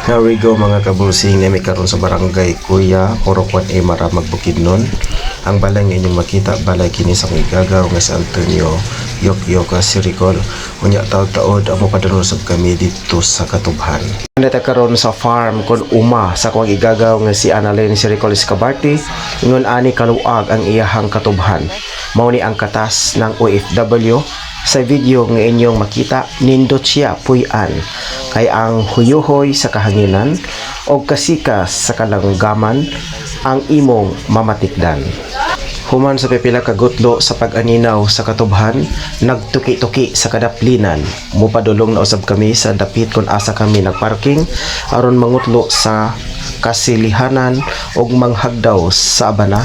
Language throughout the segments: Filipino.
Here we go mga kabusing na may karon sa barangay Kuya Orokwan A Maramag Bukidnon. Ang balay nga inyong makita balay kini sa igagaw nga sa Antonio Yok-Yoka Siricol. Unya taod-taod ang mapadulong sab kami dito sa Katubhan. Neta karon sa farm kon uma sa kuang igagaw nga si Annalyn Siricol Escabarte. Ingon ani kaluag ang iyahang Katubhan. Mao ni ang katas ng OFW. Sa video nga inyong makita, nindot siya puy-an kay ang huyuhoy sa kahanginan o kasikas sa kalanggaman ang imong mamatikdan. Human sa pipila ka gutlo sa pag-aninaw sa Katubhan, nagtuki-tuki sa kadaplinan. Mupadulong na usab kami sa dapit kung asa kami nagparking aron mangutlo sa kasilihanan og manghagdaw sa abana.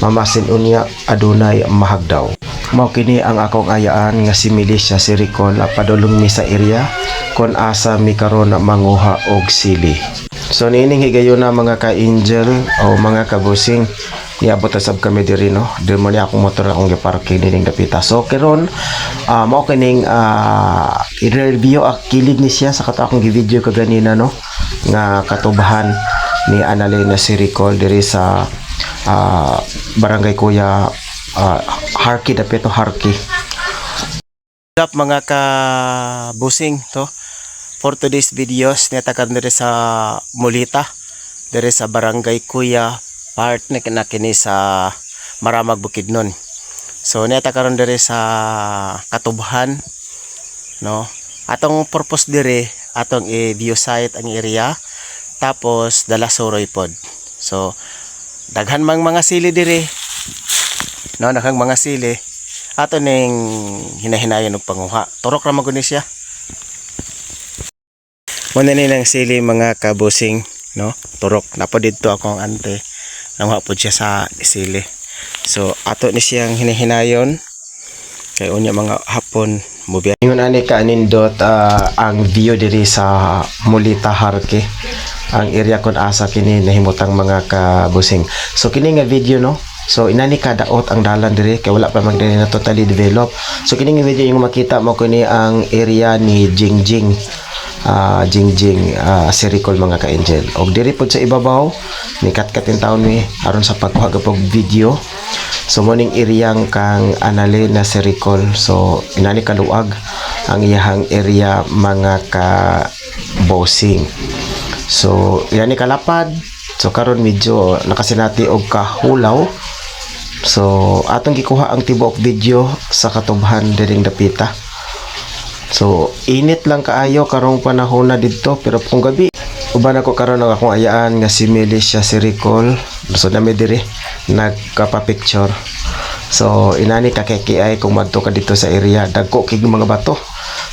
Mamasin unya adunay mahagdaw. Mao kini ang akong ayaan nga si Milicia Siricol padulong mi sa area kon asa mi karon manguha og sili. So nining higayon na mga ka-angel o mga kabusing, niabot sab kami diri no. Dili mo ni akong motor akong giparking dining dapita. So karon mao kining i-review kilid ni siya sa kato akong gi-video kaganina no nga Katubhan ni Annalyn Siricol diri sa barangay Kuya Harki dapito Harki. Up mga kabusing to for today's videos neta karon diri sa Mulita diri sa barangay Kuya part na kini sa Maramag Bukidnon. So neta karon diri sa Katubhan no. Atong purpose diri atong i-view site ang area tapos dala suroy pod. So daghan mang mga sili diri no, daghang mga sili ato ning hinahinayon og panguha. Turok ra maguni siya. Muna ni ng sili mga kabusing no, turok na po dito akong ante nanguha po siya sa sili. So ato ni siyang hinahinayon kay unya mga hapon mubiya. Ingon ani ka nindot ang view diri sa Mulita Harke. Ang area kon asa kini nahimutang mga kabusing. So kini nga video no. So inani ka daot ang dalan diri kay wala pa magdali na totally develop. So kini nga video yung makita mo kini ang area ni Jingjing Siricol mga ka-angel. Og diri pod sa ibabaw ni katkatin taon ni aron sa pagkuha gapog video. So morning area kang Annalyn Siricol. So inani kaluag ang iyahang area mga ka-bossing. So inani kalapad. So karon medyo nakasinati og kahulaw. So atong gikuha ang tibuok video sa Katubhan diring dapita. So init lang kaayo karong panahon na didto pero kung gabi uban ako karon ang akong ayaan nga si Milicia Siricol. So nami diri nagkapa-picture. So inani ka kay kung madto ka dito sa area dagko kig mga bato.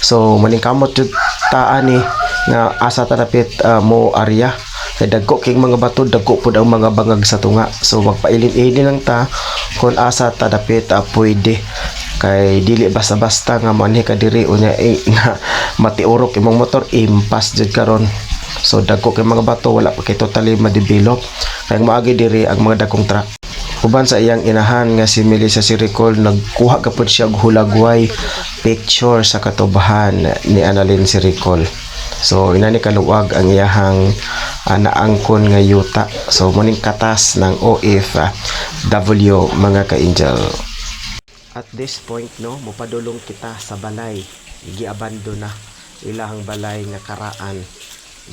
So maningkamot jud taa ni nga asa ta dapit mo area. Kay dagko kay mga bato, dagko pud ang mga bangag sa tunga. So magpailin-ilin lang ta kung asa ta dapit pwede. Kay dili basta-basta nga manhi ka diri unya nga matiurok imong motor impas jud karon. So dagko kay mga bato wala pa kay totally ma-develop. Kay maagi diri ang mga dagkong truck. Uban sa iyang inahan nga si Milicia Siricol nagkuha gapud siya og hulagway picture sa Katubhan ni Annalyn Siricol. So inani kaluwag ang iyahang naangkon nga yuta. So muning katas ng OFW mga ka-angel. At this point no, mopadulong kita sa balay. Giabandon na ilahang balay nga karaan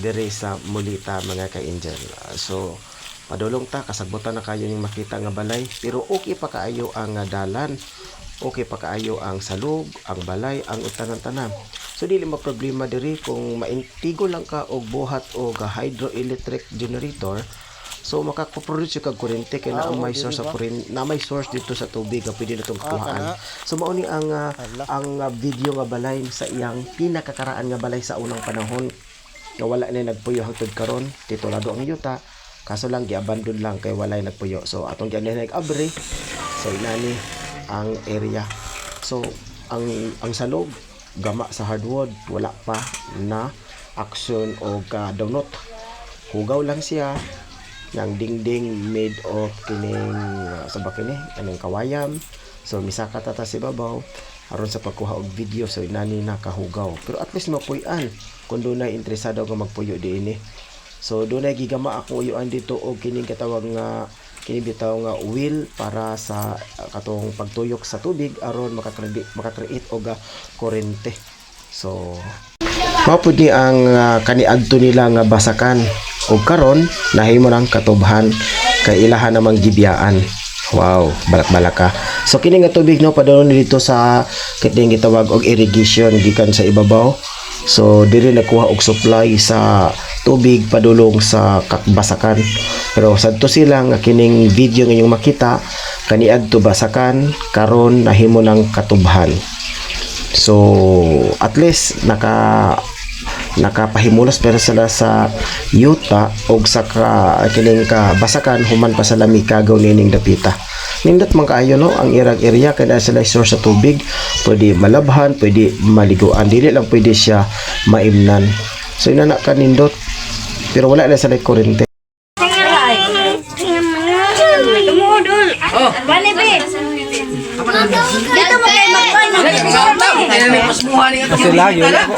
diri sa Mulita mga ka-angel. So padulong ta kasagbutan na kayo ning makita nga balay pero okay pa kaayo ang dalan. Okay pa kaayo ang salog, ang balay, ang utanan-tanan. So dili mo problema diri kung maintigo lang ka og buhat og hydroelectric generator. So makaproduce kag kuryente kay na may source sa kuryente, na may source dito sa tubig nga pwede natong kuhaan. So mao ni ang video nga balay sa iyang pinakakaraan nga balay sa unang panahon nga wala na nagpuyo hangtod karon. Titulado ang yuta. Kaso lang giabandon lang kay walay nagpuyo. So atong gianay nag-abre. So inani ang area. So ang salog gama sa hardwood wala pa na action o donut. Hugaw lang siya ng dingding made of kining sa bakini anong kawayam. So misaka tata si babaw aron sa pagkuha og video. So inani na kahugaw pero at least mapuy-an kung doon na interesado nga magpuyo diini. So dunay gigama ako uyuan dito og kining katawag nga kini bitaw nga wheel para sa katong pagtuyok sa tubig aron makakreate og kurente. So mao pud ni ang kaniadto nila nga basakan ug karon nahimo nang katubhan kay ilahan namang gibiyaan. Wow, balak-balaka. So kini nga tubig no padulong dito sa kiting gitawag og irrigation gikan sa ibabaw. So diri nakuha og supply sa tubig padulong sa basakan. Pero sadto sila nga kining video nga inyong makita kaniadto basakan karon nahimo ng katubhan. So at least nakapahimulas pero sila sa yuta og sa kining basakan human pa sa lami kagaw nining dapita. Nindot man kaayo no ang irag area kay na sila source sa tubig, pwede malabhan, pwede maliguan, dili lang pwede siya maimnan. So inana ka nindot pero wala na sila kurente. Bale, be. Dito mo kayo magkoy. Kasi lagi wala ko.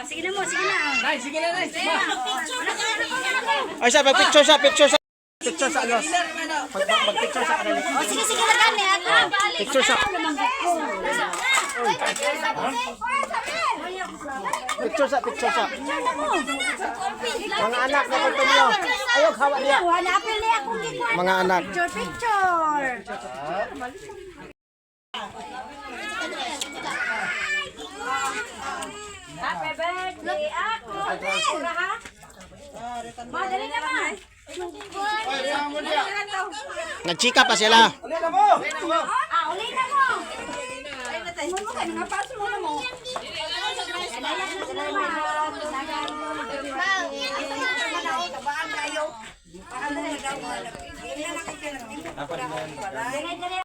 Sige na mo, sige na. Sige na. Ay sa picture sa Picture sa alos. picture sa Oh, sige, sige na kami. picture sa picture sa mga anak na pagto niyo. Ayog hawa niya. Hanapin niya akong gikuha. Mga anak. Picture. Happy birthday ako. Pura ha? Madali na ba? Nagchika pa sila. Ah, uli na mo. Mo mo ka nga paso mo na mo. Salamat.